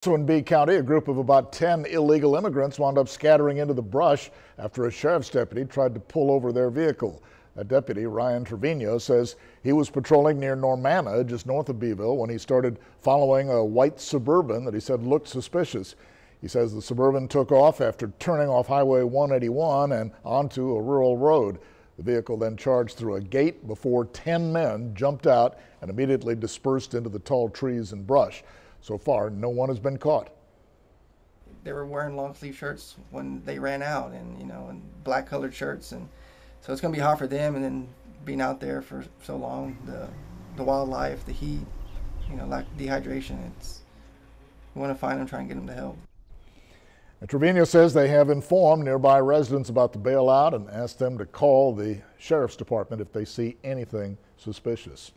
So in B County, a group of about 10 illegal immigrants wound up scattering into the brush after a sheriff's deputy tried to pull over their vehicle. That deputy, Ryan Trevino, says he was patrolling near Normanna, just north of Beeville, when he started following a white Suburban that he said looked suspicious. He says the Suburban took off after turning off Highway 181 and onto a rural road. The vehicle then charged through a gate before 10 men jumped out and immediately dispersed into the tall trees and brush. So far, no one has been caught. They were wearing long sleeve shirts when they ran out, and and black colored shirts, and so it's going to be hard for them. And then being out there for so long, the wildlife, the heat, like dehydration. We want to find them, try and get them to help. And Trevino says they have informed nearby residents about the bailout and asked them to call the sheriff's department if they see anything suspicious.